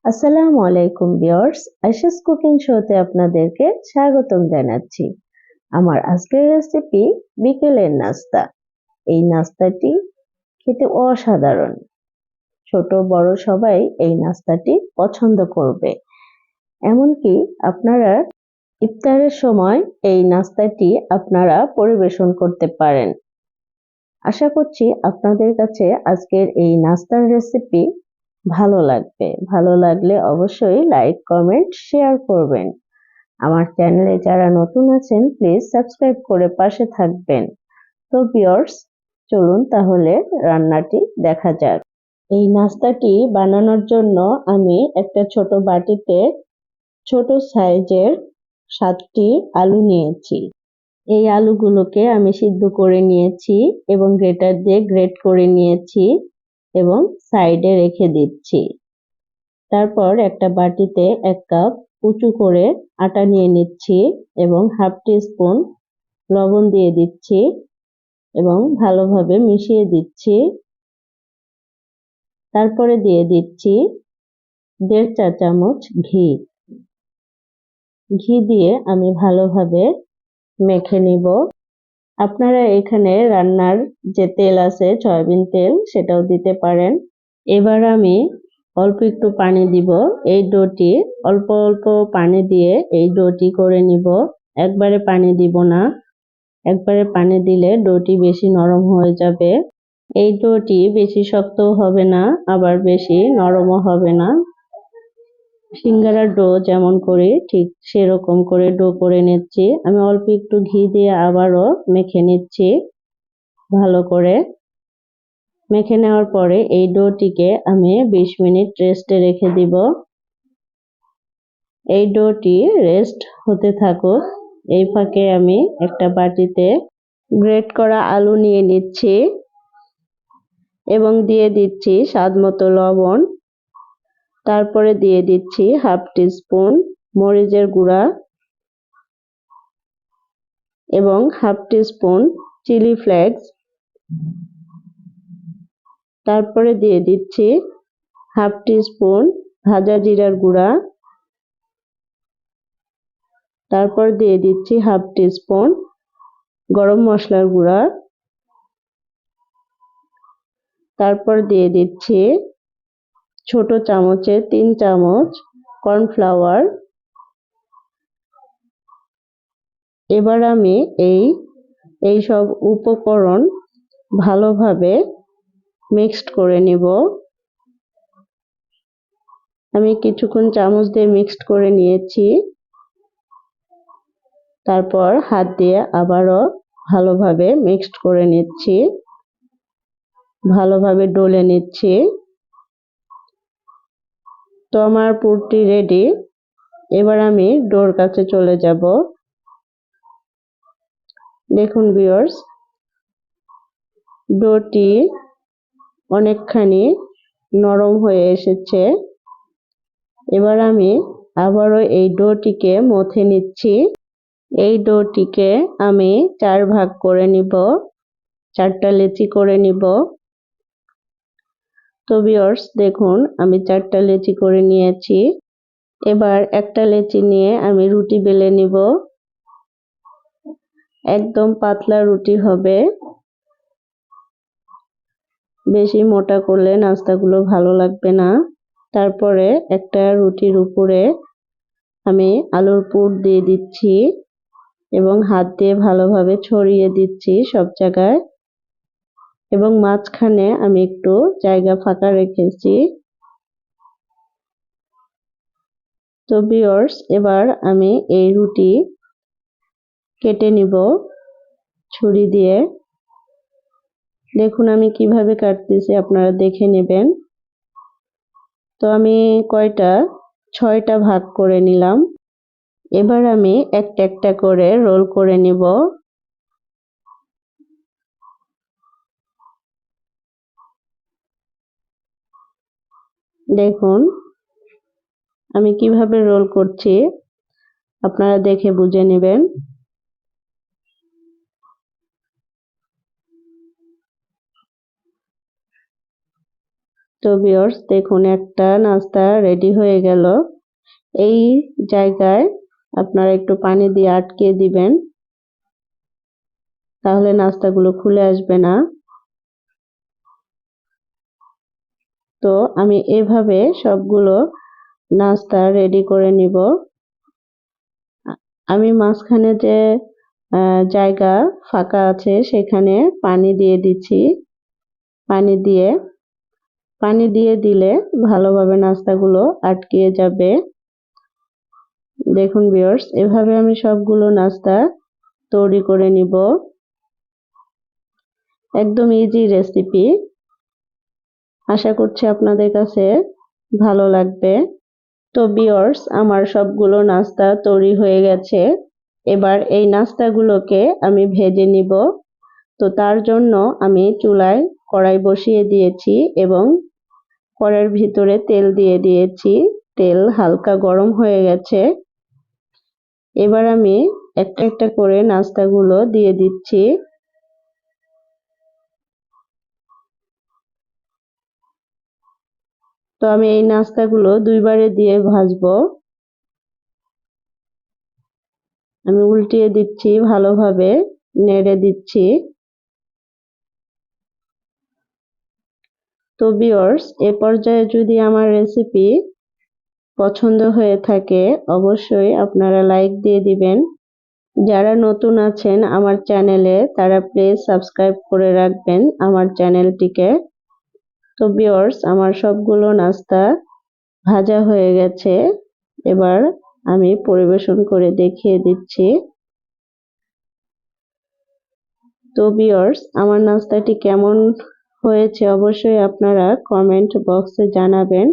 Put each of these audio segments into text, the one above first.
আসসালামু আলাইকুম viewers, Ayesha's cooking শোতে আপনাদেরকে স্বাগতম জানাচ্ছি। আমার আজকের রেসিপি বিকেলের নাস্তা। এই নাস্তাটি খেতে অসাধারণ। ছোট বড় সবাই এই নাস্তাটি পছন্দ করবে। এমনকি আপনারা ইফতারের সময় এই নাস্তাটি আপনারা পরিবেশন করতে পারেন। আশা করছি আপনাদের কাছে আজকের এই নাস্তার রেসিপি ভালো লাগবে। ভালো লাগলে অবশ্যই লাইক, কমেন্ট, শেয়ার করবেন। আমার চ্যানেলে যারা নতুন আছেন প্লিজ সাবস্ক্রাইব করে পাশে থাকবেন। তো ভিউয়ার্স, চলুন তাহলে রান্নাটি দেখা যাক। এই নাস্তাটি বানানোর জন্য আমি একটা ছোট বাটিতে ছোট সাইজের 7টি আলু নিয়েছি। এই আলুগুলোকে আমি সিদ্ধ করে নিয়েছি এবং গ্রেটার দিয়ে গ্রেট করে নিয়েছি এবং সাইডে রেখে দিচ্ছি। তারপর একটা বাটিতে 1 কাপ উঁচু করে আটা নিয়ে নিচ্ছি এবং হাফ টিস্পুন লবণ দিয়ে দিচ্ছি এবং ভালোভাবে মিশিয়ে দিচ্ছি। তারপরে দিয়ে দিচ্ছি 1.5 চা চামচ ঘি। ঘি দিয়ে আমি ভালোভাবে মেখে নিব। আপনারা এখানে রান্নার যে তেল আছে সয়াবিন তেল সেটাও দিতে পারেন। এবার আমি অল্প একটু পানি দিব। এই ডোটি অল্প অল্প পানি দিয়ে এই ডোটি করে নিব। একবারে পানি দিব না। একবারে পানি দিলে ডোটি বেশি নরম হয়ে যাবে। এই ডোটি বেশি শক্তও হবে না, আবার বেশি নরমও হবে না। সিঙ্গারার ডো যেমন করি ঠিক সেরকম করে ডো করে নিচ্ছি। আমি অল্প একটু ঘি দিয়ে আবারও মেখে নিচ্ছি ভালো করে। মেখে নেওয়ার পরে এই ডোটিকে আমি 20 মিনিট রেস্টে রেখে দিব। এই ডোটি রেস্ট হতে থাকুক। এই ফাঁকে আমি একটা বাটিতে গ্রেট করা আলু নিয়ে নিচ্ছি এবং দিয়ে দিচ্ছি স্বাদ মতো লবণ। তারপরে দিয়ে দিচ্ছি হাফ টিস্পুন মরিচের গুঁড়া এবং হাফ টিস্পুন চিলি ফ্লেক্স। তারপরে দিয়ে দিচ্ছি হাফ টিস্পুন ভাজা জিরার গুঁড়া। তারপর দিয়ে দিচ্ছি হাফ টিস্পুন গরম মশলার গুঁড়া। তারপর দিয়ে দিচ্ছি ছোট চামচে 3 চামচ কর্নফ্লাওয়ার। এবার আমি এই সব উপকরণ ভালোভাবে মিক্সড করে নিব। আমি কিছুক্ষণ চামচ দিয়ে মিক্সড করে নিয়েছি। তারপর হাত দিয়ে আবারও ভালোভাবে মিক্সড করে নিচ্ছি, ভালোভাবে ডলে নিচ্ছি। তো আমার পুরটি রেডি। এবার আমি ডোর কাছে চলে যাব। দেখুন ভিউয়ার্স, ডোটি অনেকখানি নরম হয়ে এসেছে। এবার আমি আবারও এই ডোটিকে মথে নিচ্ছি। এই ডোটিকে আমি 4 ভাগ করে নিব, 4টা লেচি করে নিব। তো ভিউয়ার্স দেখুন আমি 4টা লেচি করে নিয়েছি। এবার একটা লেচি নিয়ে আমি রুটি বেলে নিব। একদম পাতলা রুটি হবে, বেশি মোটা করলে নাস্তাগুলো ভালো লাগবে না। তারপরে একটা রুটির উপরে আমি আলুর পুর দিয়ে দিচ্ছি এবং হাত দিয়ে ভালোভাবে ছড়িয়ে দিচ্ছি সব জায়গায় এবং মাঝখানে আমি একটু জায়গা ফাঁকা রেখেছি। তো ভিউয়ার্স, এবার আমি এই রুটি কেটে নিব ছুরি দিয়ে। দেখুন আমি কিভাবে কাটতেছি, আপনারা দেখে নেবেন। তো আমি 6টা ভাগ করে নিলাম। এবার আমি একটা একটা করে রোল করে নিব। দেখুন আমি কিভাবে রোল করছি, আপনারা দেখে বুঝে নেবেন। তো ভিউয়ার্স দেখুন একটা নাস্তা রেডি হয়ে গেল। এই জায়গায় আপনারা একটু পানি দিয়ে আটকে দিবেন, তাহলে নাস্তাগুলো খুলে আসবে না। তো আমি এভাবে সবগুলো নাস্তা রেডি করে নিব। আমি মাঝখানে যে জায়গা ফাঁকা আছে সেখানে পানি দিয়ে দিচ্ছি। পানি দিয়ে দিলে ভালোভাবে নাস্তাগুলো আটকে যাবে। দেখুন ভিউয়ার্স, এভাবে আমি সবগুলো নাস্তা তৈরি করে নিব। একদম ইজি রেসিপি, আশা করছি আপনাদের কাছে ভালো লাগবে। তো ভিউয়ার্স, আমার সবগুলো নাস্তা তৈরি হয়ে গেছে। এবার এই নাস্তাগুলোকে আমি ভেজে নিব। তো তার জন্য আমি চুলায় কড়াই বসিয়ে দিয়েছি এবং কড়াইয়ের ভিতরে তেল দিয়ে দিয়েছি। তেল হালকা গরম হয়ে গেছে। এবার আমি একটা একটা করে নাস্তাগুলো দিয়ে দিচ্ছি। তো আমি এই নাস্তাগুলো দুইবারে দিয়ে ভাজবো। আমি উল্টিয়ে দিচ্ছি, ভালোভাবে নেড়ে দিচ্ছি। তো ভিউয়ার্স, এ পর্যায়ে যদি আমার রেসিপি পছন্দ হয়ে থাকে অবশ্যই আপনারা লাইক দিয়ে দিবেন। যারা নতুন আছেন আমার চ্যানেলে তারা প্লিজ সাবস্ক্রাইব করে রাখবেন আমার চ্যানেলটিকে। তো ভিউয়ার্স, আমার সবগুলো নাস্তা ভাজা হয়ে গেছে। এবার আমি পরিবেশন করে দেখিয়ে দিচ্ছি। তো ভিউয়ার্স, আমার নাস্তাটি কেমন হয়েছে অবশ্যই আপনারা কমেন্ট বক্সে জানাবেন।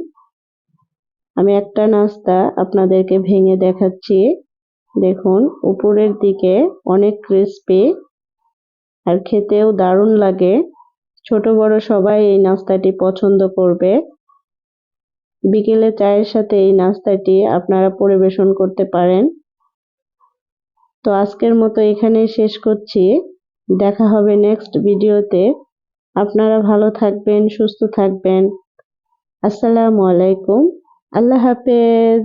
আমি একটা নাস্তা আপনাদেরকে ভেঙে দেখাচ্ছি। দেখুন, উপরের দিকে অনেক ক্রিস্পি আর খেতেও দারুণ লাগে। ছোট বড় সবাই এই নাস্তাটি পছন্দ করবে। বিকেলে চায়ের সাথে এই নাস্তাটি আপনারা পরিবেশন করতে পারেন। তো আজকের মতো এখানেই শেষ করছি। দেখা হবে নেক্সট ভিডিওতে। আপনারা ভালো থাকবেন, সুস্থ থাকবেন। আসসালামু আলাইকুম। আল্লাহ হাফেজ।